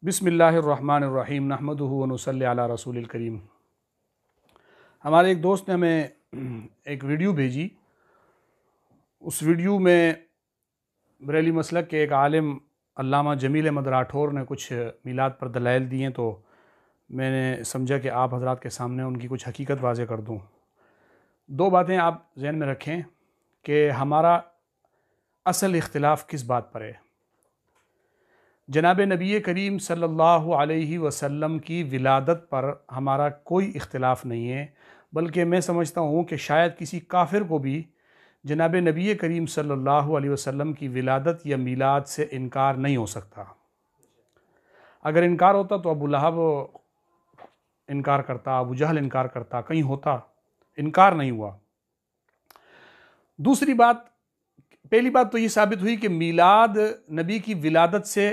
बिस्मिल्लाहिर्रहमानिर्रहीम नहमदुहु व नुसल्ली अला रसूलिल करीम। हमारे एक दोस्त ने हमें एक वीडियो भेजी। उस वीडियो में बरेली मसलक के एक आलिम अल्लामा जमील अहमद राठौर ने कुछ मिलाद पर दलाइल दिए, तो मैंने समझा कि आप हज़रात के सामने उनकी कुछ हकीकत वाज़े कर दूँ। दो बातें आप ज़हन में रखें कि हमारा असल इख्तिलाफ़ किस बात पर है। जनाब नबी करीम सल्लल्लाहु अलैहि वसल्लम की विलादत पर हमारा कोई इख्तिलाफ़ नहीं है, बल्कि मैं समझता हूँ कि शायद किसी काफिर को भी जनाब नबी करीम सल्लल्लाहु अलैहि वसल्लम की विलादत या मीलाद से इनकार नहीं हो सकता। अगर इनकार होता तो अबू लहब इनकार करता, अबू जहल इनकार करता, कहीं होता, इनकार नहीं हुआ। दूसरी बात, पहली बात तो ये साबित हुई कि मीलाद नबी की विलादत से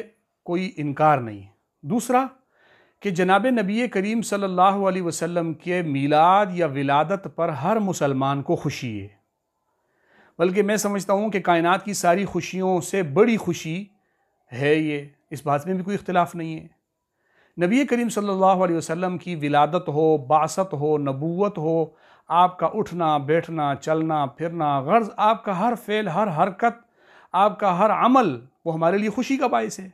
कोई इनकार नहीं। दूसरा कि जनाब नबी करीम सल्लल्लाहु अलैहि वसल्लम के मीलाद या विलादत पर हर मुसलमान को खुशी है, बल्कि मैं समझता हूँ कि कायनात की सारी खुशियों से बड़ी खुशी है ये, इस बात में भी कोई इख्तिलाफ़ नहीं है। नबी करीम सल्लल्लाहु अलैहि वसल्लम की विलादत हो, बासत हो, नबूवत हो, आपका उठना बैठना चलना फिरना, गर्ज आपका हर फ़ेल हर हरकत, आपका हर अमल वो हमारे लिए खुशी का बायस है।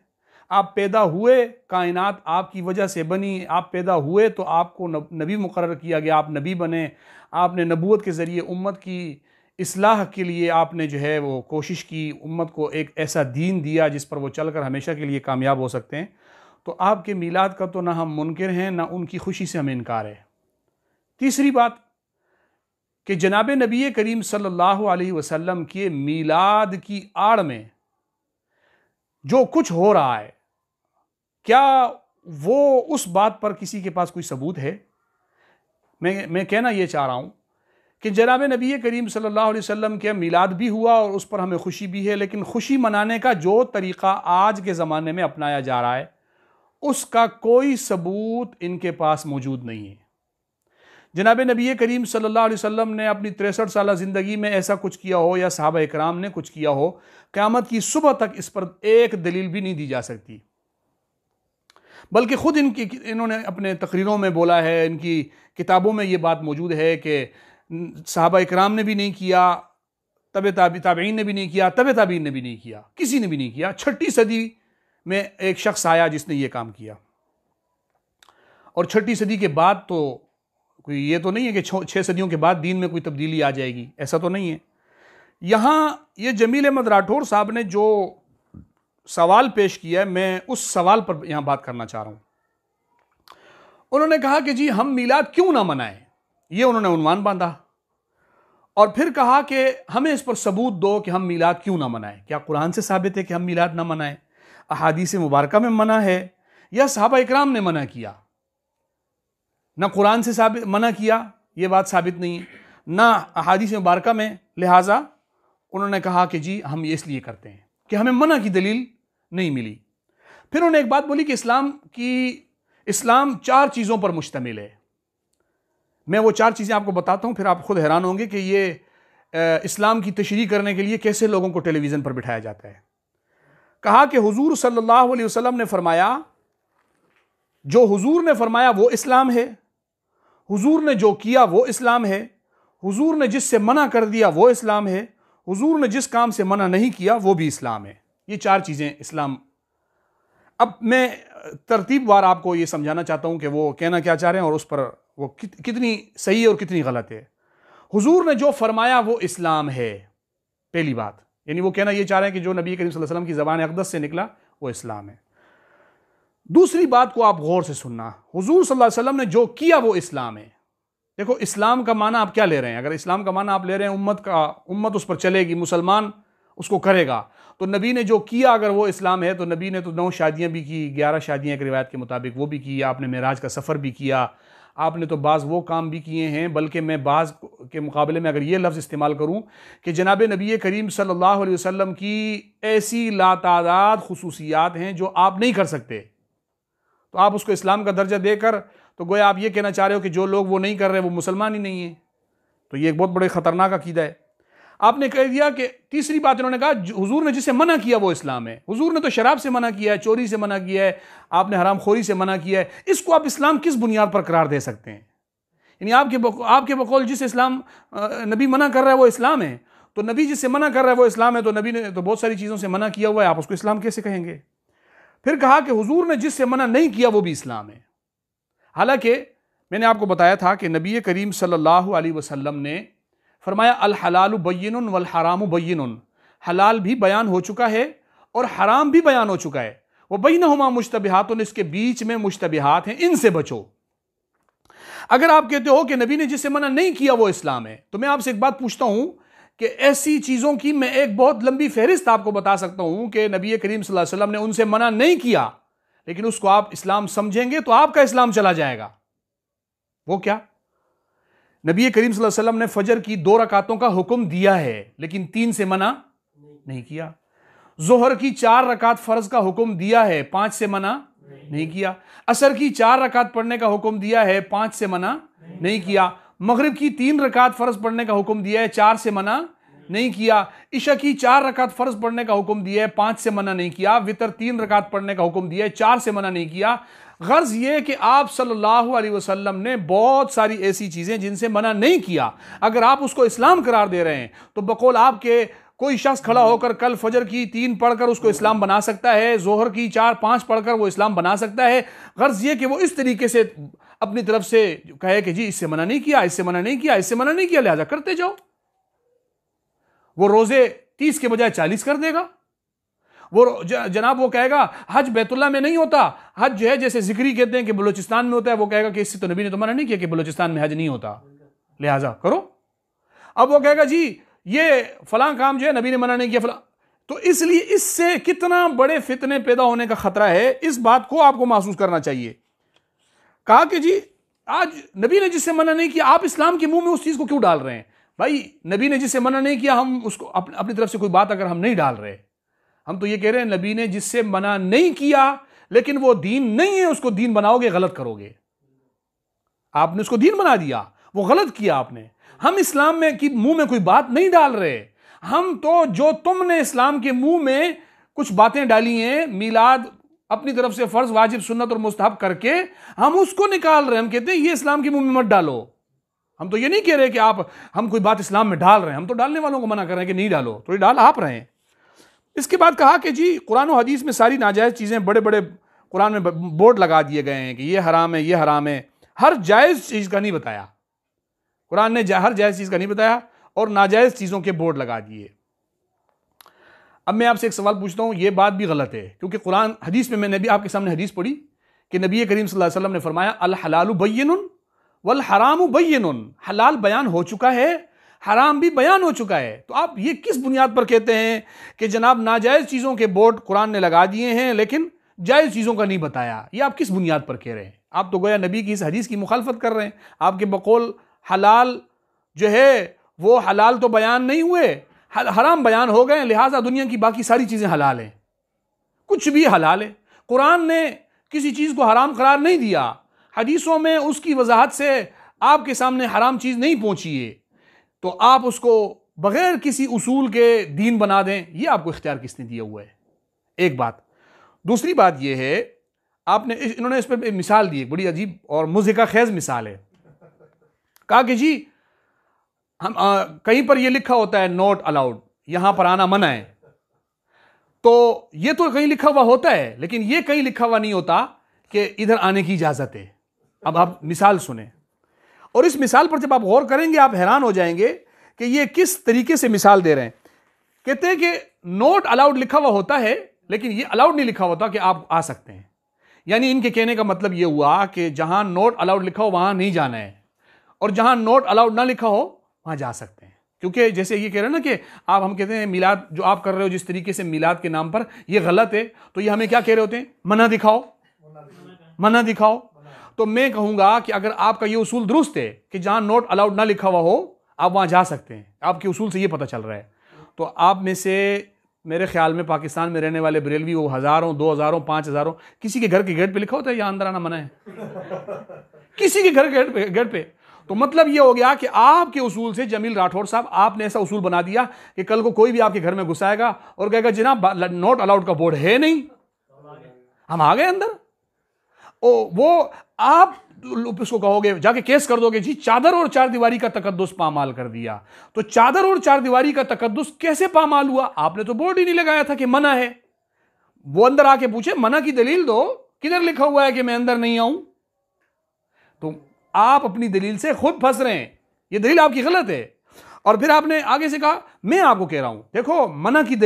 आप पैदा हुए, कायनात आपकी वजह से बनी, आप पैदा हुए तो आपको नबी मुकर्रर किया गया, आप नबी बने, आपने नबूवत के ज़रिए उम्मत की इस्लाह के लिए आपने जो है वो कोशिश की, उम्मत को एक ऐसा दीन दिया जिस पर वो चलकर हमेशा के लिए कामयाब हो सकते हैं। तो आपके मीलाद का तो ना हम मुनकिर हैं, ना उनकी खुशी से हमें इनकार है। तीसरी बात कि जनाब नबी करीम सल्लल्लाहु अलैहि वसल्लम के मीलाद की आड़ में जो कुछ हो रहा है, क्या वो उस बात पर किसी के पास कोई सबूत है? मैं कहना ये चाह रहा हूँ कि जनाब नबी करीम सल्लल्लाहु अलैहि वसल्लम के मीलाद भी हुआ और उस पर हमें खुशी भी है, लेकिन खुशी मनाने का जो तरीक़ा आज के ज़माने में अपनाया जा रहा है उसका कोई सबूत इनके पास मौजूद नहीं है। जनाब नबी करीम सल्लल्लाहु अलैहि वसल्लम ने अपनी 63 साल ज़िंदगी में ऐसा कुछ किया हो या सहाबा इकराम ने कुछ किया हो, क़यामत की सुबह तक इस पर एक दलील भी नहीं दी जा सकती। बल्कि ख़ुद इन्होंने अपने तकरीरों में बोला है, इनकी किताबों में ये बात मौजूद है कि सहाबा इकराम ने भी नहीं किया, ताबईन ने भी नहीं किया, ताबईन ने भी नहीं किया, किसी ने भी नहीं किया। 6ठी सदी में एक शख्स आया जिसने ये काम किया, और 6ठी सदी के बाद तो कोई ये तो नहीं है कि 6 सदियों के बाद दीन में कोई तब्दीली आ जाएगी, ऐसा तो नहीं है। यहाँ ये जमील अहमद राठौर साहब ने जो सवाल पेश किया है, मैं उस सवाल पर यहाँ बात करना चाह रहा हूँ। उन्होंने कहा कि जी हम मीलाद क्यों ना मनाएं, ये उन्होंने उन्वान बांधा, और फिर कहा कि हमें इस पर सबूत दो कि हम मीलाद क्यों ना मनाएं। क्या कुरान से साबित है कि हम मीलाद ना मनाएं? अहादीस मुबारका में मना है या सहाबा इकराम ने मना किया? ना कुरान से साबित मना किया, ये बात साबित नहीं है, ना अहादीस मुबारका में, लिहाजा उन्होंने कहा कि जी हम ये इसलिए करते हैं कि हमें मना की दलील नहीं मिली। फिर उन्होंने एक बात बोली कि इस्लाम 4 चीज़ों पर मुश्तमिल है। मैं वो 4 चीज़ें आपको बताता हूँ, फिर आप खुद हैरान होंगे कि ये इस्लाम की तशरीह करने के लिए कैसे लोगों को टेलीविज़न पर बिठाया जाता है। कहा कि हुजूर सल्लल्लाहु अलैहि वसल्लम ने फरमाया, जो हुजूर ने फरमाया वो इस्लाम है, हुजूर ने जो किया वो इस्लाम है, हुजूर ने जिससे मना कर दिया वो इस्लाम है, हुजूर ने जिस काम से मना नहीं किया वो भी इस्लाम है। ये 4 चीज़ें इस्लाम। अब मैं तरतीबवार आपको ये समझाना चाहता हूँ कि वो कहना क्या चाह रहे हैं और उस पर वो कितनी सही है और कितनी गलत है। हुजूर ने जो फरमाया वो इस्लाम है, पहली बात, यानी वो कहना ये चाह रहे हैं कि जो नबी करीम सल्लल्लाहु अलैहि वसल्लम की ज़बान अक़दस से निकला वो इस्लाम है। दूसरी बात को आप गौर से सुनना, हुजूर सल्लल्लाहु अलैहि वसल्लम ने जो किया वो इस्लाम है। देखो, इस्लाम का माना आप क्या ले रहे हैं? अगर इस्लाम का माना आप ले रहे हैं उम्मत उस पर चलेगी, मुसलमान उसको करेगा, तो नबी ने जो किया अगर वो इस्लाम है, तो नबी ने तो 9 शादियाँ भी की, 11 शादियाँ एक रिवायत के मुताबिक वो भी की, आपने मेराज का सफ़र भी किया, आपने तो बाज़ वो काम भी किए हैं। बल्कि मैं बाज़ के मुकाबले में अगर ये लफ्ज़ इस्तेमाल करूँ कि जनाब नबी करीम सल्लल्लाहु अलैहि वसल्लम की ऐसी लातादाद खुसूसियात हैं जो आप नहीं कर सकते, तो आप उसको इस्लाम का दर्जा देकर तो गोया आप ये कहना चाह रहे हो कि जो लोग वो नहीं कर रहे वो मुसलमान ही नहीं है। तो ये एक बहुत बड़े ख़तरनाक अकीदा है। आपने कह दिया कि तीसरी बात इन्होंने कहा हुजूर ने जिसे मना किया वो इस्लाम है। हुजूर ने तो शराब से मना किया है, चोरी से मना किया है, आपने हरामखोरी से मना किया है, इसको आप इस्लाम किस बुनियाद पर करार दे सकते हैं? यानी आपके बकौल जिस इस्लाम नबी मना कर रहा है वो इस्लाम है, तो नबी जिससे मना कर रहा है वो इस्लाम है, तो नबी ने तो बहुत सारी चीज़ों से मना किया हुआ है, आप उसको इस्लाम कैसे कहेंगे? फिर कहा कि हुजूर ने जिससे मना नहीं किया वो भी इस्लाम है। हालांकि मैंने आपको बताया था कि नबी करीम सल्लल्लाहु अलैहि वसल्लम ने फरमाया अल हलालु बय्यिनुन वल हरामु बय्यिनुन, हलाल भी बयान हो चुका है और हराम भी बयान हो चुका है, वो बैनहुमा मुश्तबिहातुन, इसके बीच में मुश्तबिहात हैं, इनसे बचो। अगर आप कहते हो कि नबी ने जिससे मना नहीं किया वो इस्लाम है, तो मैं आपसे एक बात पूछता हूं कि ऐसी चीजों की मैं एक बहुत लंबी फहरिस्त आपको बता सकता हूं कि नबी करीम सल्लल्लाहु अलैहि वसल्लम ने उनसे मना नहीं किया, लेकिन उसको आप इस्लाम समझेंगे तो आपका इस्लाम चला जाएगा। वो क्या? नबी करीम सल्लल्लाहु अलैहि वसल्लम ने फजर की 2 रकातों का हुक्म दिया है, लेकिन 3 से मना नहीं किया। जोहर की 4 रकात फर्ज का हुक्म दिया है, 5 से मना नहीं किया। असर की 4 रकात पढ़ने का हुक्म दिया है, 5 से मना नहीं किया। मगरिब की 3 रकात फर्ज पढ़ने का हुक्म दिया है, 4 से मना नहीं किया। इशा की 4 रकात फर्ज पढ़ने का हुक्म दिया है, 5 से मना नहीं किया। वितर 3 रकात पढ़ने का हुक्म दिया है, 4 से मना नहीं किया। गर्ज ये कि आप सल्लल्लाहु अलैहि वसल्लम ने बहुत सारी ऐसी चीजें जिनसे मना नहीं किया, अगर आप उसको इस्लाम करार दे रहे हैं, तो बकौल आपके कोई शख्स खड़ा होकर कल फजर की 3 पढ़कर उसको इस्लाम बना सकता है, जोहर की 4-5 पढ़कर वो इस्लाम बना सकता है। गर्ज ये कि वो इस तरीके से अपनी तरफ से कहे कि जी इससे मना नहीं किया, इससे मना नहीं किया, इससे मना नहीं किया, लिहाजा करते जाओ। वो रोजे 30 के बजाय 40 कर देगा। वो जनाब वो कहेगा हज बैतुल्ला में नहीं होता, हज जो है जैसे जिक्री कहते हैं कि बलूचिस्तान में होता है, वो कहेगा कि इससे तो नबी ने तो मना नहीं किया कि बलूचिस्तान में हज नहीं होता, लिहाजा करो। अब वो कहेगा जी ये फलां काम जो है नबी ने मना नहीं किया फलां, तो इसलिए इससे कितना बड़े फितने पैदा होने का खतरा है, इस बात को आपको महसूस करना चाहिए। कहा कि जी आज नबी ने जिससे मना नहीं किया, आप इस्लाम के मुंह में उस चीज को क्यों डाल रहे हैं? भाई नबी ने जिससे मना नहीं किया, हम उसको अपनी तरफ से कोई बात अगर हम नहीं डाल रहे, हम तो ये कह रहे हैं नबी ने जिससे मना नहीं किया, लेकिन वो दीन नहीं है, उसको दीन बनाओगे गलत करोगे। आपने उसको दीन बना दिया, वो गलत किया आपने। हम इस्लाम में की मुंह में कोई बात नहीं डाल रहे, हम तो जो तुमने इस्लाम के मुंह में कुछ बातें डाली हैं, मीलाद अपनी तरफ से फर्ज वाजिब सुन्नत और मुस्तहब करके हम उसको निकाल रहे हैं। हम कहते हैं ये इस्लाम के मुंह में मत डालो। हम तो ये नहीं कह रहे कि हम कोई बात इस्लाम में डाल रहे हैं, हम तो डालने वालों को मना कर रहे हैं कि नहीं डालो, तो ये डाल आप रहे हैं। इसके बाद कहा कि जी कुरान और हदीस में सारी नाजायज़ चीज़ें बड़े बड़े कुरान में बोर्ड लगा दिए गए हैं कि ये हराम है, ये हराम है। हर जायज़ चीज़ का नहीं बताया कुरान ने, हर जायज़ चीज़ का नहीं बताया और नाजायज़ चीज़ों के बोर्ड लगा दिए। अब मैं आपसे एक सवाल पूछता हूँ, ये बात भी गलत है, क्योंकि कुरान हदीस में मैंने भी आपके सामने हदीस पढ़ी कि नबी करीम सल्लल्लाहु अलैहि वसल्लम ने फरमाया अल हलालु बय्यिनुन वल हरामु बय्यिनुन, हलाल बयान हो चुका है, हराम भी बयान हो चुका है। तो आप ये किस बुनियाद पर कहते हैं कि जनाब नाजायज़ चीज़ों के बोर्ड कुरान ने लगा दिए हैं लेकिन जायज़ चीज़ों का नहीं बताया? ये आप किस बुनियाद पर कह रहे हैं? आप तो गोया नबी की इस हदीस की मुखालफत कर रहे हैं। आपके बकौल हलाल जो है वो हलाल तो बयान नहीं हुए, हराम बयान हो गए, लिहाजा दुनिया की बाकी सारी चीज़ें हलाल हैं, कुछ भी हलाल है। कुरान ने किसी चीज़ को हराम करार नहीं दिया, हदीसों में उसकी वजाहत से आपके सामने हराम चीज़ नहीं पहुंची है, तो आप उसको बगैर किसी उसूल के दीन बना दें, ये आपको इख्तियार किसने दिया हुआ है? एक बात। दूसरी बात यह है, इन्होंने इस पर मिसाल दी, बड़ी अजीब और मुज़हिका खेज मिसाल है। कहा कि जी हम कहीं पर यह लिखा होता है नॉट अलाउड, यहां पर आना मना है, तो यह तो कहीं लिखा हुआ होता है, लेकिन यह कहीं लिखा हुआ नहीं होता कि इधर आने की इजाजत है। अब आप मिसाल सुने, और इस मिसाल पर जब आप गौर करेंगे आप हैरान हो जाएंगे कि ये किस तरीके से मिसाल दे रहे हैं। कहते हैं कि नॉट अलाउड लिखा हुआ होता है, लेकिन ये अलाउड नहीं लिखा होता कि आप आ सकते हैं। यानी इनके कहने का मतलब ये हुआ कि जहां नॉट अलाउड लिखा हो वहां नहीं जाना है, और जहां नॉट अलाउड ना लिखा हो वहां जा सकते हैं। क्योंकि जैसे ये कह रहे हैं ना कि हम कहते हैं मिलाद जो आप कर रहे हो जिस तरीके से मिलाद के नाम पर ये गलत है, तो ये हमें क्या कह रहे होते हैं? मना दिखाओ, मना दिखाओ। तो मैं कहूंगा कि अगर आपका ये उसूल दुरुस्त है कि जहां नॉट अलाउड ना लिखा हुआ हो आप वहां जा सकते हैं, आपके उसूल से ये पता चल रहा है, तो आप में से मेरे ख्याल में पाकिस्तान में रहने वाले बरेलवी वो हजारों, 2000, 5000, किसी के घर के गेट पे लिखा होता है यहाँ अंदर आना मना है, किसी के घर के गेट पे। तो मतलब ये हो गया कि आपके उसूल से जमील राठौर साहब आपने ऐसा उसूल बना दिया कि कल को कोई भी आपके घर में घुसाएगा और कहेगा जनाब नॉट अलाउड का बोर्ड है नहीं, हम आ गए अंदर। वो आप उसको कहोगे, जाके केस कर दोगे जी चादर और चार दीवारी का तकद्दुस पामाल कर दिया। तो चादर और चार दीवारी का तकद्दुस कैसे पामाल हुआ? आपने तो बोर्ड ही नहीं लगाया था कि मना है। वो अंदर आके पूछे मना की दलील दो, किधर लिखा हुआ है कि मैं अंदर नहीं आऊं? तो आप अपनी दलील से खुद फंस रहे हैं, ये दलील आपकी गलत है। और फिर आपने आगे से कहा मैं आपको कह रहा हूं, देखो मना की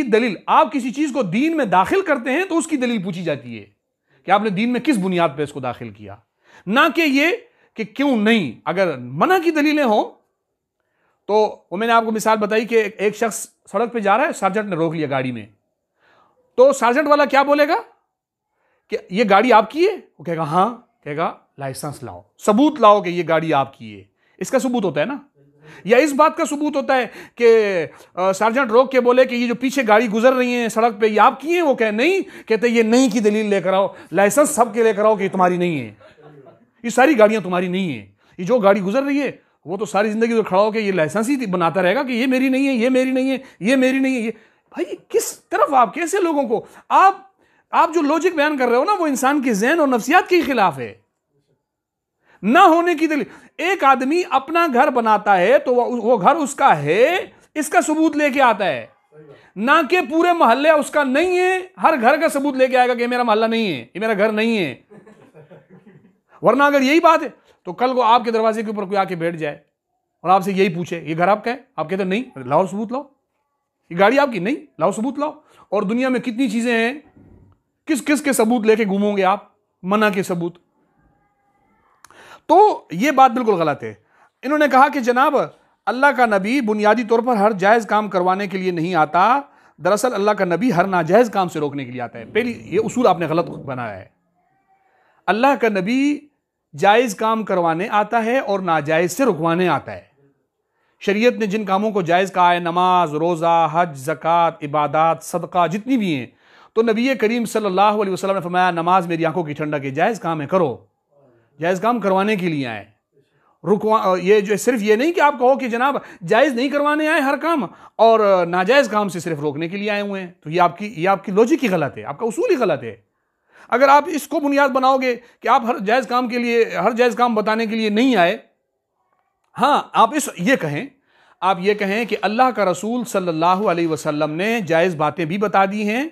दलील, आप किसी चीज को दीन में दाखिल करते हैं तो उसकी दलील पूछी जाती है कि आपने दीन में किस बुनियाद पर इसको दाखिल किया, ना कि ये कि क्यों नहीं। अगर मना की दलीलें हो तो वो मैंने आपको मिसाल बताई कि एक शख्स सड़क पे जा रहा है, सार्जेंट ने रोक लिया गाड़ी में, तो सार्जेंट वाला क्या बोलेगा कि ये गाड़ी आपकी है? वो कहेगा हाँ, कहेगा लाइसेंस लाओ, सबूत लाओ कि ये गाड़ी आपकी है। इसका सबूत होता है ना। या इस बात का सबूत होता है कि सार्जेंट रोक के बोले कि ये जो पीछे गाड़ी गुजर रही है सड़क पे ये आपकी है? वो कहे नहीं, कहते ये नहीं की दलील लेकर आओ, लाइसेंस सबके लेकर आओ कि तुम्हारी नहीं है, ये सारी गाड़ियां तुम्हारी नहीं है, ये जो गाड़ी गुजर रही है वो तो सारी जिंदगी तो खड़ा होकर ये लाइसेंस ही बनाता रहेगा कि ये मेरी नहीं है, ये मेरी नहीं है, ये मेरी नहीं है। ये भाई किस तरफ आप, कैसे लोगों को आप जो लॉजिक बयान कर रहे हो ना, वो इंसान के ज़हन और नफ्सियात के खिलाफ है। ना होने की दलील, एक आदमी अपना घर बनाता है तो वो घर उसका है, इसका सबूत लेके आता है, ना कि पूरे मोहल्ले उसका नहीं है, हर घर का सबूत लेके आएगा कि मेरा मोहल्ला नहीं है, ये मेरा घर नहीं है। वरना अगर यही बात है तो कल को आपके दरवाजे के ऊपर कोई आके बैठ जाए और आपसे यही पूछे ये घर आपका है, आप कहते नहीं, लाओ सबूत लाओ, ये गाड़ी आपकी नहीं, लाओ सबूत लाओ। और दुनिया में कितनी चीजें हैं, किस किस के सबूत लेके घूमोगे आप, मना के सबूत। तो ये बात बिल्कुल गलत है। इन्होंने कहा कि जनाब अल्लाह का नबी बुनियादी तौर पर हर जायज़ काम करवाने के लिए नहीं आता, दरअसल अल्लाह का नबी हर नाजायज़ काम से रोकने के लिए आता है। पहली ये उसूल आपने गलत बनाया है। अल्लाह का नबी जायज़ काम करवाने आता है और नाजायज़ से रुकवाने आता है। शरीयत ने जिन कामों को जायज़ कहा है, नमाज, रोज़ा, हज, ज़कात, इबादत, सदका जितनी भी हैं, तो नबी करीम सल्लल्लाहु अलैहि वसल्लम ने फरमाया नमाज मेरी आंखों की ठंडक है, जायज़ काम है, करो। जायज़ काम करवाने के लिए आए, रुकवा। ये जो सिर्फ ये नहीं कि आप कहो कि जनाब जायज़ नहीं करवाने आए हर काम और नाजायज़ काम से सिर्फ रोकने के लिए आए हुए हैं, तो ये आपकी लॉजिक ही गलत है, आपका उसूल ही गलत है। अगर आप इसको बुनियाद बनाओगे कि आप हर जायज़ काम के लिए, हर जायज़ काम बताने के लिए नहीं आए, हाँ आप आप ये कहें कि अल्लाह का रसूल सल्लल्लाहु अलैहि वसल्लम ने जायज़ बातें भी बता दी हैं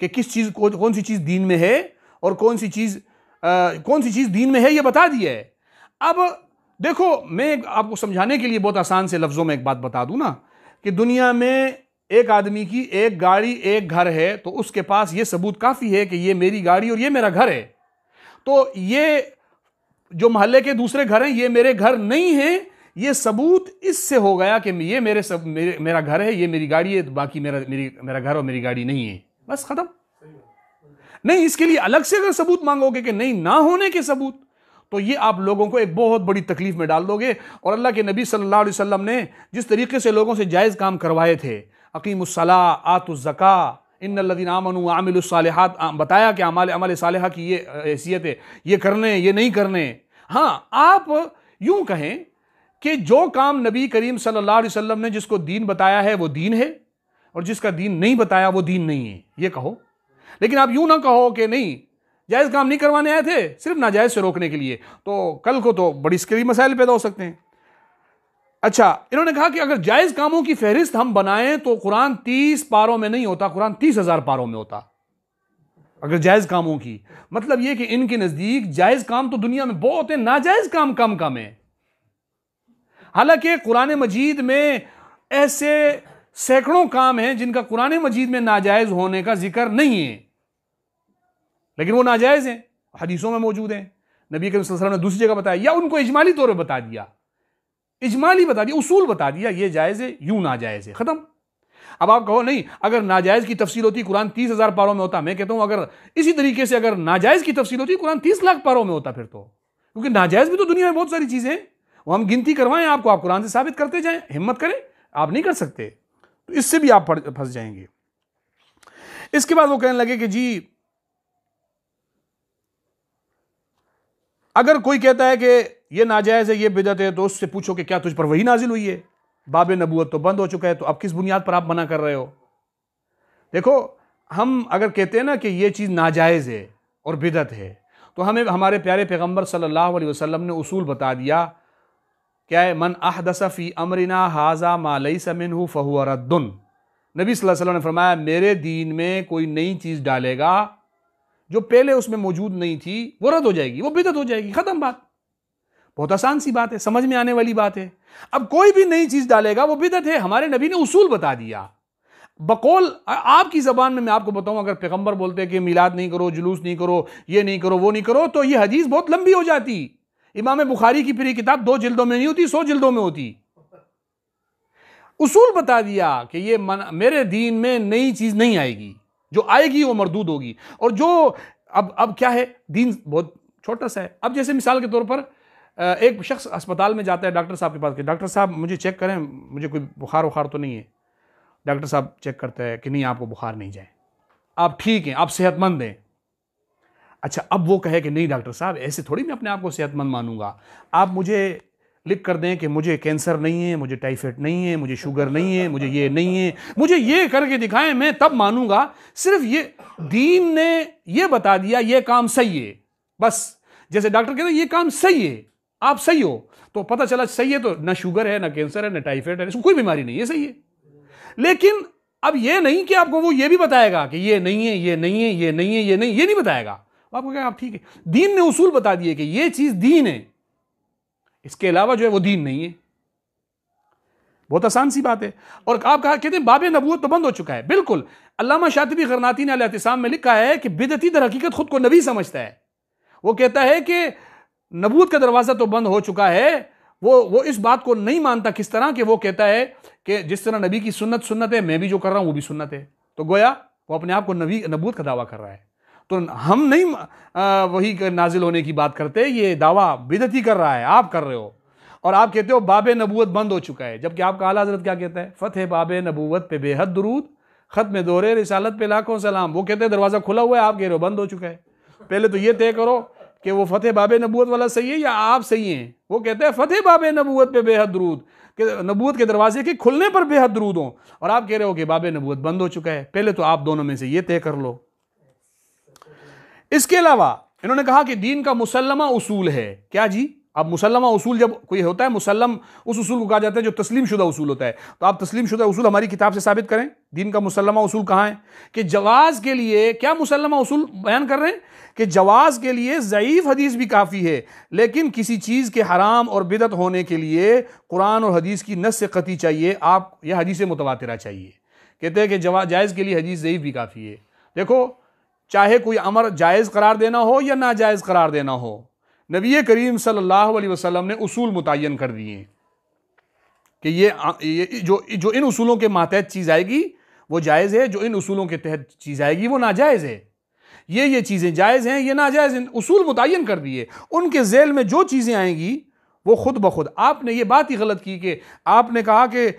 कि किस चीज़ को, कौन सी चीज़ दीन में है और कौन सी चीज़ दीन में है, ये बता दी है। अब देखो, मैं आपको समझाने के लिए बहुत आसान से लफ्ज़ों में एक बात बता दूं ना, कि दुनिया में एक आदमी की एक गाड़ी एक घर है तो उसके पास ये सबूत काफ़ी है कि ये मेरी गाड़ी और ये मेरा घर है। तो ये जो मोहल्ले के दूसरे घर हैं ये मेरे घर नहीं है, ये सबूत इससे हो गया कि ये मेरा घर है, ये मेरी गाड़ी है, तो बाकी मेरा घर और मेरी गाड़ी नहीं है, बस खत्म। नहीं, इसके लिए अलग से अगर सबूत मांगोगे कि नहीं ना होने के सबूत, तो ये आप लोगों को एक बहुत बड़ी तकलीफ में डाल दोगे। और अल्लाह के नबी सल्लल्लाहु अलैहि वसल्लम ने जिस तरीके से लोगों से जायज़ काम करवाए थे, अकीमुस्सला आतुज़्ज़का इन्नल्लज़ीना आमनू व अमिलुस्सालिहात, बताया कि अमल सालिहा की ये हैसियत है, ये करने ये नहीं करने। हाँ, आप यूं कहें कि जो काम नबी करीम सल्लल्लाहु अलैहि वसल्लम ने जिसको दीन बताया है वो दीन है और जिसका दीन नहीं बताया वो दीन नहीं है, ये कहो। लेकिन आप यूं ना कहो कि नहीं जायज़ काम नहीं करवाने आए थे, सिर्फ नाजायज़ से रोकने के लिए, तो कल को तो बड़ी इसके मसाइल पैदा हो सकते हैं। अच्छा, इन्होंने कहा कि अगर जायज़ कामों की फहरिस्त हम बनाएं तो कुरान 30 पारों में नहीं होता, कुरान 30,000 पारों में होता। अगर जायज़ कामों की मतलब यह कि इनके नज़दीक जायज़ काम तो दुनिया में बहुत है, नाजायज़ काम कम कम है। हालांकि कुरान मजीद में ऐसे सैकड़ों काम हैं जिनका कुरान मजीद में नाजायज़ होने का जिक्र नहीं है, लेकिन वो नाजायज़ हैं, हदीसों में मौजूद हैं। नबी करीम सल्लल्लाहु अलैहि वसल्लम ने दूसरी जगह बताया, या उनको इजमाली तौर पर बता दिया, इजमाली बता दिया, उसूल बता दिया, ये जायज़ है, यूं नाजायज़ है, खत्म। अब आप कहो नहीं, अगर नाजायज़ की तफसील होती कुरान 30,000 पारों में होता। मैं कहता हूं अगर इसी तरीके से अगर नाजायज़ की तफसील होती कुरान 30 लाख पारों में होता फिर तो, क्योंकि नाजायज़ भी तो दुनिया में बहुत सारी चीज़ें हैं, वो हम गिनती करवाएं आपको, आप कुरान से साबित करते जाएं, हिम्मत करें, आप नहीं कर सकते, तो इससे भी आप फंस जाएंगे। इसके बाद वो कहने लगे कि जी अगर कोई कहता है कि ये नाजायज़ है, ये बिदअत है, तो उससे पूछो कि क्या तुझ पर वही नाजिल हुई है? बाब नबूवत तो बंद हो चुका है, तो अब किस बुनियाद पर आप मना कर रहे हो? देखो, हम अगर कहते हैं ना कि ये चीज़ नाजायज़ है और बिदअत है, तो हमें हमारे प्यारे पैगम्बर सल्लल्लाहु अलैहि वसल्लम ने उसूल बता दिया। क्या है? मन अहदस फी अमरिना हाजा मा लैसा मिन्हु फहुव रद्दुन। नबी सल्लल्लाहु अलैहि वसल्लम ने फरमाया, मेरे दीन में कोई नई चीज़ डालेगा जो पहले उसमें मौजूद नहीं थी, वो रद्द हो जाएगी, वो बिदअत हो जाएगी, ख़त्म बात। बहुत आसान सी बात है, समझ में आने वाली बात है। अब कोई भी नई चीज़ डालेगा वो बिदअत है। हमारे नबी ने उसूल बता दिया। बकौल आपकी ज़बान में मैं आपको बताऊं, अगर पैगंबर बोलते हैं कि मिलाद नहीं करो, जुलूस नहीं करो, ये नहीं करो, वो नहीं करो, तो ये हदीस बहुत लंबी हो जाती। इमाम बुखारी की पूरी किताब 2 जिल्दों में नहीं होती, 100 जिल्दों में होती। उसूल बता दिया कि ये मेरे दीन में नई चीज़ नहीं आएगी, जो आएगी वो मरदूद होगी। और जो अब क्या है, दीन बहुत छोटा सा है। अब जैसे मिसाल के तौर पर एक शख्स अस्पताल में जाता है डॉक्टर साहब के पास, कि डॉक्टर साहब मुझे चेक करें, मुझे कोई बुखार वुखार तो नहीं है। डॉक्टर साहब चेक करते हैं कि नहीं, आपको बुखार नहीं जाए, आप ठीक हैं, आप सेहतमंद हैं। अच्छा, अब वो कहे कि नहीं डॉक्टर साहब, ऐसे थोड़ी मैं अपने आप को सेहतमंद मानूंगा, आप मुझे लिख कर दें कि मुझे कैंसर नहीं है, मुझे टाइफाइड नहीं है, मुझे शुगर नहीं है, मुझे ये नहीं है, मुझे ये करके दिखाएं, मैं तब मानूंगा। सिर्फ ये दीन ने ये बता दिया ये काम सही है, बस। जैसे डॉक्टर कहते हैं ये काम सही है, आप सही हो, तो पता चला सही है, तो ना शुगर है, ना कैंसर है, ना टाइफाइड है, इसको कोई बीमारी नहीं है, सही है। लेकिन अब ये नहीं कि आपको वो ये भी बताएगा कि ये नहीं है, ये नहीं है, ये नहीं है, ये नहीं, ये नहीं बताएगा। आपको कहेगा आप ठीक है। दीन ने उसूल बता दिए कि ये चीज दीन है, इसके अलावा जो है वो दीन नहीं है। बहुत आसान सी बात है। और आप कहा कहते हैं बाब नबूवत तो बंद हो चुका है। बिल्कुल, अल्लामा शातिबी गरनाती ने अल-इतिसाम में लिखा है कि बिदअती दर हकीकत खुद को नबी समझता है। वो कहता है कि नबूवत का दरवाजा तो बंद हो चुका है। वो इस बात को नहीं मानता। किस तरह कि वो कहता है कि जिस तरह नबी की सुन्नत है, मैं भी जो कर रहा हूं वो भी सुन्नत है। तो गोया वो अपने आप को नबूवत का दावा कर रहा है। तो हम नहीं वही नाजिल होने की बात करते, ये दावा बिदअती कर रहा है, आप कर रहे हो। और आप कहते हो बाब नबूवत बंद हो चुका है, जबकि आपका आला हज़रत क्या कहता है? फतह बाब नबूवत पे बेहद दुरूद, खत्म दौरे रिसालत पे लाखों सलाम। वो कहते हैं दरवाज़ा खुला हुआ है, आप कह रहे हो बंद हो चुका है। पहले तो ये तय करो कि वो फतह बाब नबूवत वाला सही है या आप सही हैं। वो कहते हैं फतह बाब नबूवत पे बेहद दुरूद, कि नबूवत के दरवाजे के खुलने पर बेहद दुरूद हो, और आप कह रहे हो कि बाब नबूवत बंद हो चुका है। पहले तो आप दोनों में से ये तय कर लो। इसके अलावा इन्होंने कहा कि दीन का मुसल्लमा उसूल है। क्या जी? अब मुसल्लमा उसूल जब कोई होता है, मुसल्लम उस उसूल को कहा जाता है जो तस्लीम शुदा उसूल होता है। तो आप तस्लीम शुदा उसूल हमारी किताब से साबित करें। दीन का मुसल्लमा उसूल कहाँ है? कि जवाज के लिए क्या मुसल्लमा उसूल बयान कर रहे हैं कि जवाज के लिए ज़ईफ़ हदीस भी काफ़ी है, लेकिन किसी चीज़ के हराम और बिदअत होने के लिए कुरान और हदीस की नस्स कती चाहिए, आप यह हदीस मुतवातिरा चाहिए। कहते हैं कि जायज़ के लिए हदीस ज़ईफ़ भी काफ़ी है। देखो, चाहे कोई अमर जायज़ करार देना हो या नाजायज़ करार देना हो, नबी करीम सल्लल्लाहु अलैहि वसल्लम ने उसूल मुतय्यन कर दिए कि ये जो इन उसूलों के मातहत चीज़ आएगी वो जायज़ है, जो इन उसूलों के तहत चीज़ आएगी वो नाजायज़ है। ये चीज़ें जायज़ हैं, ये नाजायज़ हैं, उसूल मुतय्यन कर दिए। उनके ज़ेल में जो चीज़ें आएंगी वो खुद ब खुद। आपने ये बात ही गलत की कि आपने कहा कि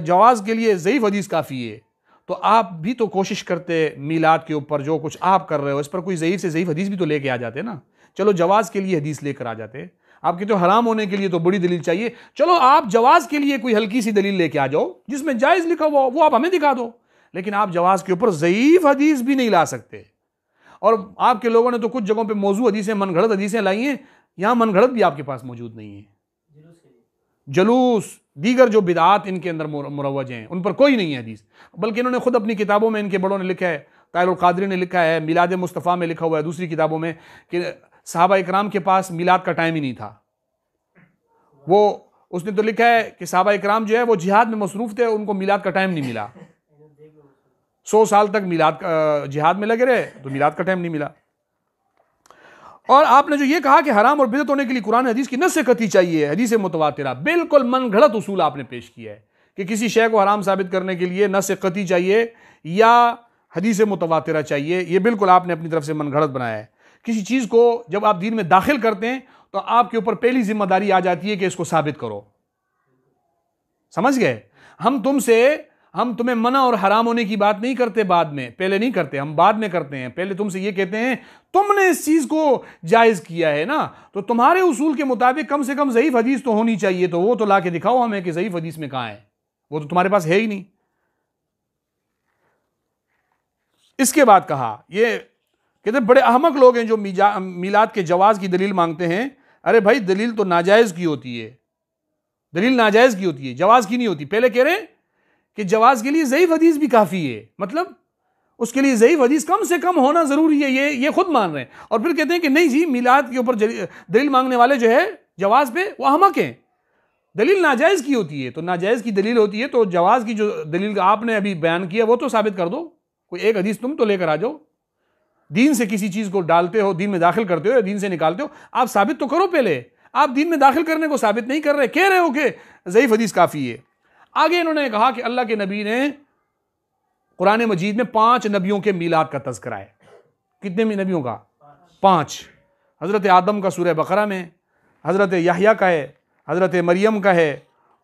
जवाज़ के लिए ज़ईफ़ हदीस काफ़ी है, तो आप भी तो कोशिश करते मीलाद के ऊपर जो कुछ आप कर रहे हो इस पर कोई ज़ईफ़ से ज़ईफ़ हदीस भी तो लेके आ जाते ना। चलो जवाज़ के लिए हदीस लेकर आ जाते। आप कहते हो हराम होने के लिए तो बड़ी दलील चाहिए, चलो आप जवाज़ के लिए कोई हल्की सी दलील लेके आ जाओ जिसमें जायज़ लिखा हुआ वो आप हमें दिखा दो। लेकिन आप जवाज़ के ऊपर ज़ईफ़ हदीस भी नहीं ला सकते। और आपके लोगों ने तो कुछ जगहों पे मौजू हदीसें, मनगढ़ंत हदीसें लाई हैं, यहाँ मनगढ़ंत भी आपके पास मौजूद नहीं है। जुलूस, दीगर जो बिदात इनके अंदर मुरवज हैं, उन पर कोई नहीं है हदीस। बल्कि इन्होंने खुद अपनी किताबों में, इनके बड़ों ने लिखा है, ताहिरुल क़ादरी ने लिखा है, मिलाद मुस्तफ़ा में लिखा हुआ है, दूसरी किताबों में, कि सहाबा इकराम के पास मिलाद का टाइम ही नहीं था। वो उसने तो लिखा है कि सहाबा इकराम जो है वो जिहाद में मसरूफ़ थे, उनको मिलाद का टाइम नहीं मिला। 100 साल तक मिलाद जिहाद में लगे रहे तो मिलाद का टाइम नहीं मिला। और आपने जो ये कहा कि हराम और बिदअत होने के लिए कुरान हदीस की नस्स कती चाहिए, हदीस मुतवातिरा, बिल्कुल मनगढ़ंत उसूल आपने पेश किया है कि किसी शय को हराम साबित करने के लिए नस्स कती चाहिए या हदीस मुतवातिरा चाहिए। ये बिल्कुल आपने अपनी तरफ से मनगढ़ंत बनाया है। किसी चीज़ को जब आप दीन में दाखिल करते हैं तो आपके ऊपर पहली जिम्मेदारी आ जाती है कि इसको साबित करो। समझ गए? हम तुमसे हम तुम्हें मना और हराम होने की बात नहीं करते बाद में, पहले नहीं करते, हम बाद में करते हैं। पहले तुमसे ये कहते हैं तुमने इस चीज को जायज किया है ना, तो तुम्हारे उसूल के मुताबिक कम से कम ज़ईफ़ हदीस तो होनी चाहिए, तो वो तो ला के दिखाओ हमें कि ज़ईफ़ हदीस में कहां है, वो तो तुम्हारे पास है ही नहीं। इसके बाद कहा, ये कहते बड़े अहमक लोग हैं जो मीलाद के जवाज की दलील मांगते हैं। अरे भाई दलील तो नाजायज की होती है, दलील नाजायज की होती है, जवाज की नहीं होती। पहले कह रहे हैं कि जवाज के लिए ज़ईफ़ हदीस भी काफी है, मतलब उसके लिए ज़ईफ़ हदीस कम से कम होना जरूरी है, ये खुद मान रहे हैं। और फिर कहते हैं कि नहीं जी, मीलाद के ऊपर दलील मांगने वाले जो है जवाज पे वो अहमक हैं, दलील नाजायज की होती है। तो नाजायज की दलील होती है तो जवाज की जो दलील आपने अभी बयान किया वो तो साबित कर दो, कोई एक हदीस तुम तो लेकर आ जाओ। दीन से किसी चीज को डालते हो, दीन में दाखिल करते हो या दीन से निकालते हो, आप साबित तो करो पहले। आप दीन में दाखिल करने को साबित नहीं कर रहे, कह रहे हो कि ज़ईफ़ हदीस काफी है। आगे इन्होंने कहा कि अल्लाह के नबी ने कुरान मजीद में 5 नबियों के मीलाद का तज़किरा है। कितने नबियों का? 5। हज़रत आदम का सूरह बकरा में, हज़रत याह्या का है, हज़रत मरियम का है,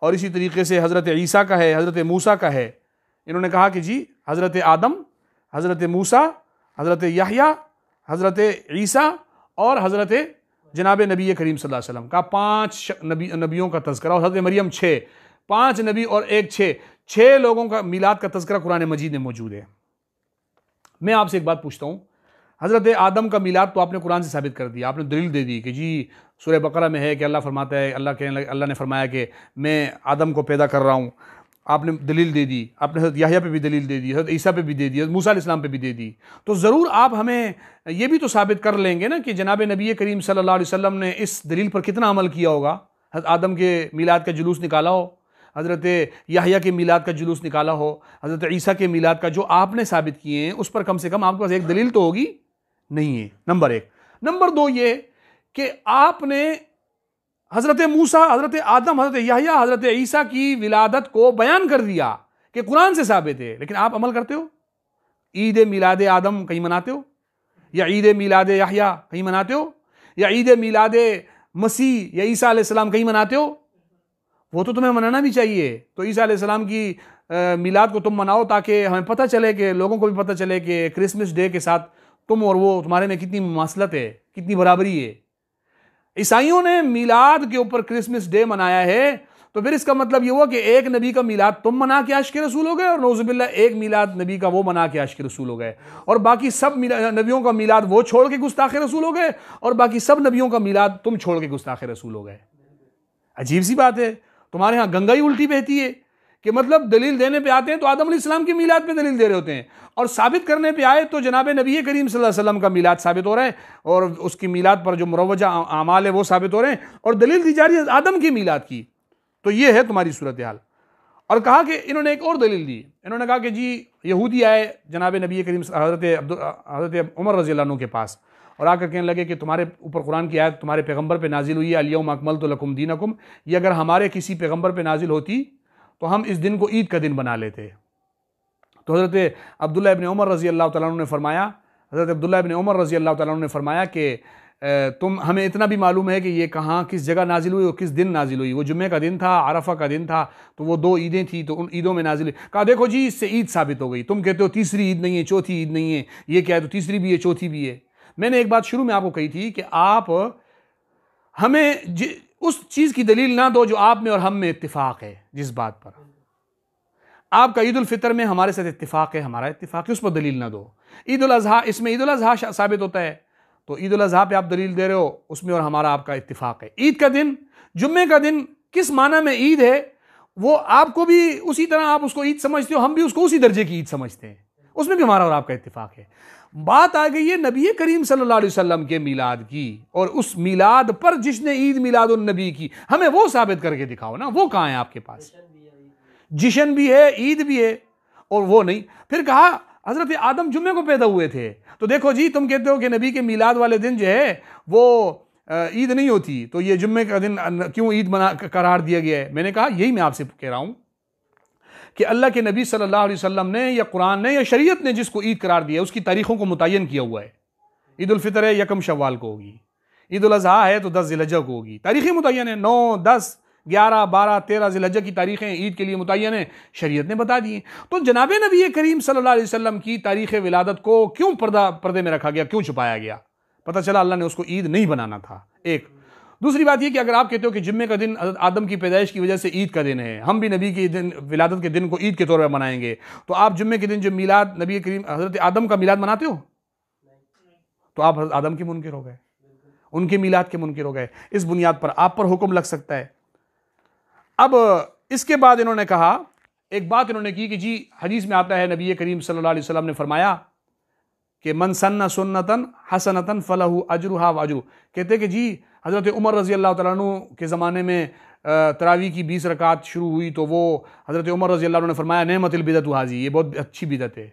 और इसी तरीके से हज़रत ईसा का है, हज़रत मूसा का है। इन्होंने कहा कि जी हज़रत आदम, हज़रत मूसा, हज़रत याह्या, हज़रत ईसा और हज़रत जनाब नबी करीम सल्लल्लाहु अलैहि वसल्लम का 5 नबियों का तज़किरा, और हज़रत मरियम 6, 5 नबी और एक 6 लोगों का मीलाद का तज़किरा कुरान मजीद में मौजूद है। मैं आपसे एक बात पूछता हूँ, हज़रत आदम का मीलाद तो आपने कुरान से साबित कर दिया, आपने दलील दे दी कि जी सूरह बकरा में है कि अल्लाह फरमाता है, अल्लाह ने फरमाया कि मैं आदम को पैदा कर रहा हूँ। आपने दलील दे दी, आपने हज़रत याह्या पे भी दलील दे दी, हज़रत ईसा पे भी दे दी, हज़रत मूसा अलैहिस्सलाम पे भी दे दी। तो ज़रूर आप हमें ये भी तो साबित कर लेंगे ना कि जनाब नबी करीम सल्लल्लाहु अलैहि वसल्लम ने इस दलील पर कितना अमल किया होगा। हज़रत आदम के मीलाद का जुलूस निकाला हो, हज़रत याह्या के मीलाद का जुलूस निकाला हो, हज़रत ईसा के मीलाद का जो आपने साबित किए हैं उस पर कम से कम आपके पास एक दलील तो होगी। नहीं है, नंबर 1। नंबर 2 ये कि आपने हज़रत मूसा, हज़रत आदम, हज़रत याह्या, हज़रत ईसा की विलादत को बयान कर दिया कि कुरान से साबित है, लेकिन आप अमल करते हो। ईद मिलाद आदम कहीं मनाते हो, या ईद मिलाद याह्या कहीं मनाते हो, या ईद मिलाद मसीह या ईसा अलैहिस्सलाम कहीं मनाते हो? वो तो तुम्हें मनाना भी चाहिए। तो ईसा अलैहिस्सलाम की मिलाद को तुम मनाओ ताकि हमें पता चले, कि लोगों को भी पता चले कि क्रिसमस डे के साथ तुम और वो, तुम्हारे में कितनी मुमासलत है, कितनी बराबरी है। ईसाइयों ने मीलाद के ऊपर क्रिसमस डे मनाया है, तो फिर इसका मतलब ये हुआ कि एक नबी का मीलाद तुम मना के आशिक रसूल हो गए, और नौजुबिल्लाह एक मीलाद नबी का वो मना के आशिक रसूल हो गए, और बाकी सब नबियों का मीलाद वो छोड़ के गुस्ताख रसूल हो गए, और बाकी सब नबियों का मीलाद तुम छोड़ के गुस्ताख रसूल हो गए। अजीब सी बात है, तुम्हारे यहाँ गंगा ही उल्टी बहती है कि मतलब दलील देने पे आते हैं तो आदम अलैहिस्सलाम के मीलाद पे दलील दे रहे होते हैं, और साबित करने पे आए तो जनाब नबी करीम सल्लल्लाहु अलैहि वसल्लम का मीलाद साबित हो रहा है, और उसकी मीलाद पर जो मुरवजा आमाल है वो साबित हो रहे हैं, और दलील दी जा रही है आदम की मीलाद की। तो ये है तुम्हारी सूरत हाल। और कहा कि इन्होंने एक और दलील दी, इन्होंने कहा कि जी यहूदी आए जनाब नबी करीम हज़रत उमर रज़ी अल्लाह अन्हु के पास, और आकर कहने लगे कि तुम्हारे ऊपर कुरान की आयत तुम्हारे पैगंबर पे नाजिल हुई है, अल-यौम अकमलतु लकुम दीनकुम, ये अगर हमारे किसी पैगंबर पे नाजिल होती तो हम इस दिन को ईद का दिन बना लेते। तो हज़रत अब्दुल्लाह इब्न उमर रज़ी अल्लाह तआला अन्हु ने फरमाया, हज़रत अब्दुल्लाह इब्न उमर रज़ी अल्लाह तआला अन्हु ने फरमाया कि तुम, हमें इतना भी मालूम है कि ये कहाँ किस जगह नाजिल हुई और किस दिन नाजिल हुई। वो जुम्मे का दिन था, अरफा का दिन था, तो वो 2 ईदें थी, तो उन ईदों में नाजिल हुई। कहा देखो जी इससे ईद साबित हो गई, तुम कहते हो तीसरी ईद नहीं है, चौथी ईद नहीं है, ये क्या है, तो तीसरी भी है, चौथी भी है। मैंने एक बात शुरू में आपको कही थी कि आप हमें उस चीज़ की दलील ना दो जो आप में और हम में इत्तिफाक है। जिस बात पर आपका ईद उल फितर में हमारे साथ इत्तिफाक है, हमारा इत्तिफाक है, उस पर दलील ना दो। ईद उल अज़हा, इसमें ईद उल अज़हा साबित होता है, तो ईद उल अज़हा पे आप दलील दे रहे हो, उसमें और हमारा आपका इत्तिफाक है। ईद का दिन, जुम्मे का दिन किस माना में ईद है, वो आपको भी उसी तरह आप उसको ईद समझते हो, हम भी उसको उसी दर्जे की ईद समझते हैं, उसमें भी हमारा और आपका इत्तिफाक है। बात आ गई है नबी करीम सल्लल्लाहु अलैहि वसल्लम के मीलाद की, और उस मीलाद पर जिसने ईद मिलादुन नबी की, हमें वो साबित करके दिखाओ ना, वो कहाँ है आपके पास? जिशन भी है, ईद भी है, और वो नहीं। फिर कहा हजरत आदम जुम्मे को पैदा हुए थे, तो देखो जी तुम कहते हो कि नबी के मीलाद वाले दिन जो है वो ईद नहीं होती, तो ये जुम्मे का दिन क्यों ईद बना करार दिया गया है? मैंने कहा यही मैं आपसे कह रहा हूं कि अल्लाह के नबी सल्लल्लाहु अलैहि वसल्लम ने या कुरान ने या शरीयत ने जिसको ईद करार दिया उसकी तारीखों को मुतय्यन किया हुआ है। ईद उल फितर है 1 शव्वाल को होगी, ईद उल अज़हा है तो 10 ज़िलहिज्जा को होगी, तारीखें मुतय्यन है, 9, 10 11, 12, 13 ज़िलहज्जा की तारीखें ईद के लिए मुतय्यन है, शरीयत ने बता दी हैं। तो जनाब नबी करीम सल्लल्लाहु अलैहि वसल्लम की तारीख़ विलादत को क्यों पर्दे में रखा गया, क्यों छुपाया गया? पता चला अल्लाह ने उसको ईद नहीं बनाना था। एक दूसरी बात यह कि अगर आप कहते हो कि जुम्मे का दिन आदम की पैदाइश की वजह से ईद का दिन है, हम भी नबी के दिन विलादत के दिन को ईद के तौर पर मनाएंगे, तो आप जुम्मे के दिन जो मिलाद नबी करीम हज़रत आदम का मिलाद मनाते हो, तो आप हज़रत आदम के मुनकिर हो गए, उनके मिलाद के मुनकिर हो गए। इस बुनियाद पर आप पर हुक्म लग सकता है। अब इसके बाद इन्होंने कहा, एक बात इन्होंने की कि जी हदीस में आता है नबी करीम सल्लल्लाहु अलैहि वसल्लम ने फरमाया कि मन सन्ना सुन्नतन हसनतन फलहु अजरुहा व अजरु। कहते कि जी हज़रत उमर रज़ी अल्लाह तआला अन्हु के ज़माने में तरावी की 20 रकात शुरू हुई, तो वो हज़रत उमर रज़ी अल्लाह अन्हु ने फरमाया नेमतिल बिदअतु हाज़ी, ये बहुत अच्छी बिदअत है।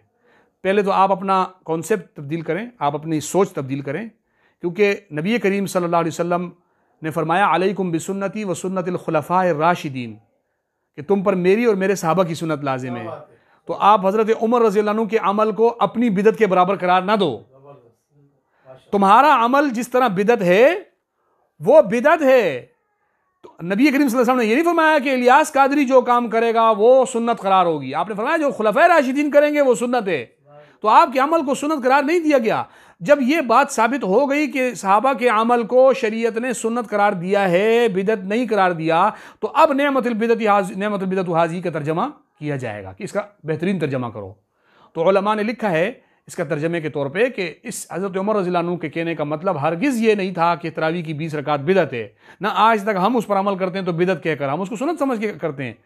पहले तो आप अपना कॉन्सेप्ट तब्दील करें, आप अपनी सोच तब्दील करें, क्योंकि नबी करीम सल्लल्लाहु अलैहि वसल्लम ने फरमाया अलैकुम बिसुन्नती व सुन्नतिल खुलफाए राशिदीन, कि तुम पर मेरी और मेरे सहाबा की सुन्नत लाजिम है। तो आप हज़रत उमर रज़ी अल्लाह अन्हु के अमल को अपनी बिदअत के बराबर करार ना दो। तुम्हारा अमल जिस तरह बिदअत है वो बिदअत है। तो नबी करीम सल्लल्लाहु अलैहि वसल्लम ने ये नहीं फरमाया कि इलियास कादरी जो काम करेगा वो सुन्नत करार होगी, आपने फरमाया जो खुलफाए राशिदीन करेंगे वो सुन्नत है। तो आपके अमल को सुन्नत करार नहीं दिया गया। जब ये बात साबित हो गई कि सहाबा के अमल को शरीयत ने सुन्नत करार दिया है, बिदअत नहीं करार दिया, तो अब नेमतुल बिदअतु हाज़ी का तर्जमा किया जाएगा कि इसका बेहतरीन तर्जमा करो। तो उलमा ने लिखा है इसका तर्जमे के तौर पे कि इस हज़रत उमर रज़ियल्लाहु अन्हु के कहने का मतलब हरगिज़ ये नहीं था कि तरावी की 20 रकात बिदअत है, ना आज तक हम उस पर अमल करते हैं तो बिदअत कहकर, हम उसको सुन्नत समझ के करते हैं।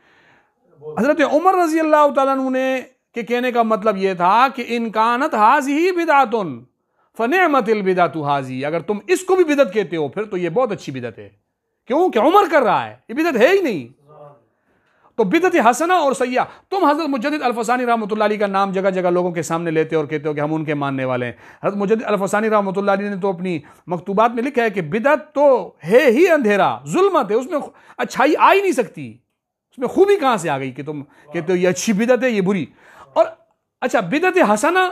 हज़रत उमर रज़ियल्लाहु तआला अन्हु ने के कहने का मतलब यह था कि इनकानत हाज़िही बिदअतुन फनिअमतिल बिदअतु हाज़ी, अगर तुम इसको भी बिदअत कहते हो फिर तो ये बहुत अच्छी बिदअत है। क्यों? कि उमर कर रहा है, ये बिदअत है ही नहीं। तो बिदअत हसना और सय्या, तुम हज़रत मुजद्दिद अल-फसानी रहमतुल्लाह अलैह का नाम जगह जगह लोगों के सामने लेते हो और कहते हो कि हम उनके मानने वाले हैं। हज़रत मुजद्दिद अल-फसानी रहमतुल्लाह अलैह ने तो अपनी मकतूबात में लिखा है कि बिदअत तो है ही अंधेरा, जुल्मत है, उसमें अच्छाई आ ही नहीं सकती, उसमें खूबी कहाँ से आ गई कि तुम कहते हो ये अच्छी बिदअत है, ये बुरी। और अच्छा, बिदअत हसना,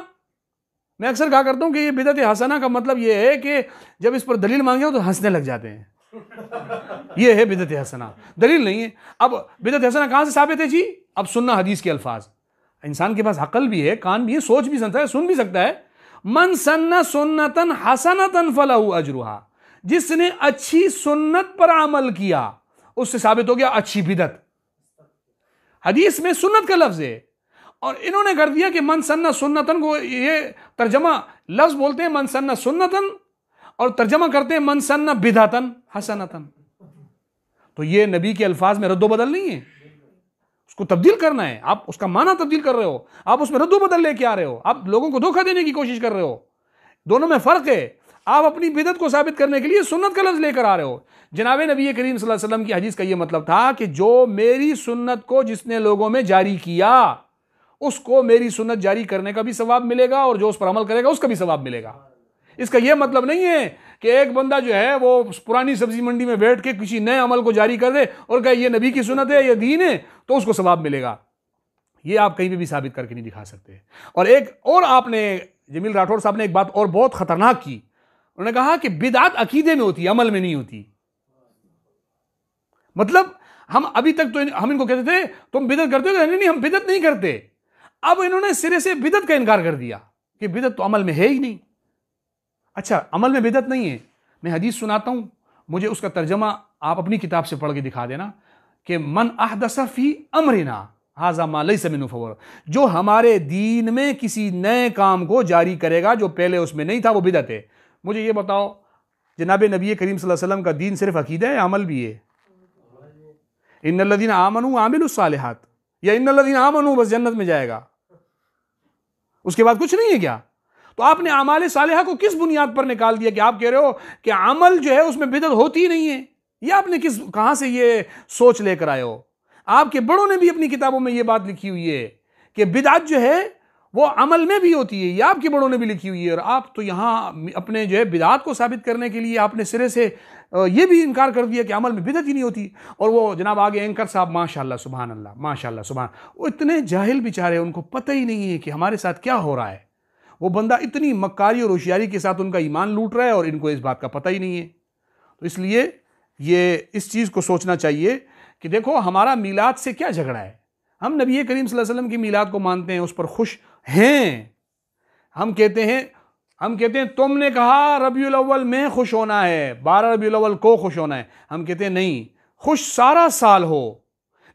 मैं अक्सर कहा करता हूँ कि ये बिदअत हसना का मतलब ये है कि जब इस पर दलील मांगे हो तो हंसने लग जाते हैं, ये है बिदअत हसना, दलील नहीं है। अब बिदअत हसना कहाँ से साबित है जी? अब सुनना हदीस के अल्फाज, इंसान के पास अकल भी है, कान भी है, सोच भी सकता है, सुन भी सकता है। मन सन्ना सुन्नतन हसनतन फलहु अजरुहा, जिसने अच्छी सुन्नत पर अमल किया उससे साबित हो गया अच्छी बिदअत। हदीस में सुन्नत का लफ्ज है और इन्होंने कर दिया कि मन सन्ना सुन्नतन को ये तर्जमा, लफ्ज बोलते हैं मन सन्ना सुन्नतन और तर्जमा करते हैं मन सन्ना बिदअतन हसनतन। तो ये नबी के अल्फाज में रद्दो बदल नहीं है, उसको तब्दील करना है। आप उसका माना तब्दील कर रहे हो, आप उसमें रद्दो बदल लेके आ रहे हो, आप लोगों को धोखा देने की कोशिश कर रहे हो। दोनों में फर्क है। आप अपनी बिदअत को साबित करने के लिए सुन्नत का लफ्ज लेकर आ रहे हो। जनाब नबी करीम सल्लल्लाहु अलैहि वसल्लम की हदीस का यह मतलब था कि जो मेरी सुन्नत को जिसने लोगों में जारी किया उसको मेरी सुन्नत जारी करने का भी सवाब मिलेगा और जो उस पर अमल करेगा उसका भी सवाब मिलेगा। इसका यह मतलब नहीं है कि एक बंदा जो है वो पुरानी सब्जी मंडी में बैठ के किसी नए अमल को जारी कर दे और कहे ये नबी की सुन्नत है, ये दीन है, तो उसको सवाब मिलेगा। ये आप कहीं पे भी साबित करके नहीं दिखा सकते। और एक और आपने, जमील राठौर साहब ने एक बात और बहुत खतरनाक की, उन्होंने कहा कि बिदअत अकीदे में होती है, अमल में नहीं होती। मतलब हम अभी तक तो हम इनको कहते थे तुम बिदअत करते हो, नहीं हम बिदअत नहीं करते। अब इन्होंने सिरे से बिदअत का इनकार कर दिया कि बिदअत तो अमल में है ही नहीं। अच्छा, अमल में बिदअत नहीं है, मैं हदीस सुनाता हूं, मुझे उसका तर्जमा आप अपनी किताब से पढ़ के दिखा देना कि मन अहदसा फी अमरिना हाज़ा मा लैसा मिन्हु फहुव, जो हमारे दीन में किसी नए काम को जारी करेगा जो पहले उसमें नहीं था वो बिदअत है। मुझे ये बताओ, जनाब नबी करीम सल्लल्लाहु अलैहि वसल्लम का दीन सिर्फ अकीदा है, अमल भी है? इन्नल्लज़ीना आमनू आमिलुस सालिहात या इन्नल्लज़ीना आमनू बस जन्नत में जाएगा, उसके बाद कुछ नहीं है क्या? तो आपने अमाल सालिहा को किस बुनियाद पर निकाल दिया कि आप कह रहे हो कि अमल जो है उसमें बिदअत होती ही नहीं है? ये आपने कहां से ये सोच लेकर आए हो? आपके बड़ों ने भी अपनी किताबों में ये बात लिखी हुई है कि बिदअत जो है वो अमल में भी होती है, ये आपके बड़ों ने भी लिखी हुई है। और आप तो यहाँ अपने जो है बिदअत को साबित करने के लिए आपने सिरे से ये भी इनकार कर दिया कि अमल में बिदअत ही नहीं होती। और वो जनाब आगे एंकर साहब माशाल्लाह सुभान अल्लाह माशाल्लाह सुभान, वो इतने जाहिल बेचारे, उनको पता ही नहीं है कि हमारे साथ क्या हो रहा है। वो बंदा इतनी मक्कारी और होशियारी के साथ उनका ईमान लूट रहा है और इनको इस बात का पता ही नहीं है। तो इसलिए ये इस चीज़ को सोचना चाहिए कि देखो हमारा मीलाद से क्या झगड़ा है, हम नबी करीम सल्लल्लाहु अलैहि वसल्लम की मीलाद को मानते हैं, उस पर खुश हैं। हम कहते हैं तुमने कहा रबीउल अव्वल में खुश होना है, 12 रबीउल अव्वल को खुश होना है। हम कहते हैं नहीं, खुश सारा साल हो,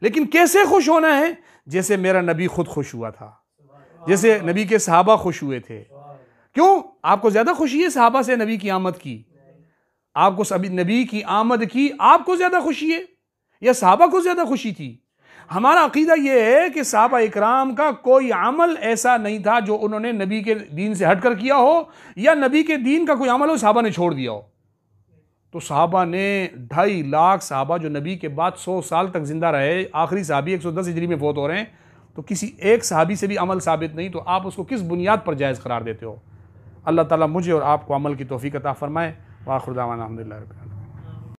लेकिन कैसे खुश होना है? जैसे मेरा नबी खुद खुश हुआ था, जैसे नबी के सहाबा खुश हुए थे। क्यों? आपको ज्यादा खुशी है सहाबा से नबी की आमद की? आपको सभी नबी की आमद की आपको ज्यादा खुशी है या सहाबा को ज्यादा खुशी थी? हमारा अकीदा यह है कि सहाबा इकराम का कोई अमल ऐसा नहीं था जो उन्होंने नबी के दीन से हटकर किया हो, या नबी के दीन का कोई अमल हो सहाबा ने छोड़ दिया हो। तो सहाबा ने 2.5 लाख सहाबा जो नबी के बाद 100 साल तक जिंदा रहे, आखिरी सहाबी 110 हिजरी में फौत हो रहे हैं, तो किसी एक सहाबी से भी अमल साबित नहीं, तो आप उसको किस बुनियाद पर जायज़ करार देते हो? अल्लाह ताला मुझे और आपको अमल की तौफीक अता फरमाए। व आखिर दावाना अल्हम्दुलिल्लाह रब्बिल आलमीन।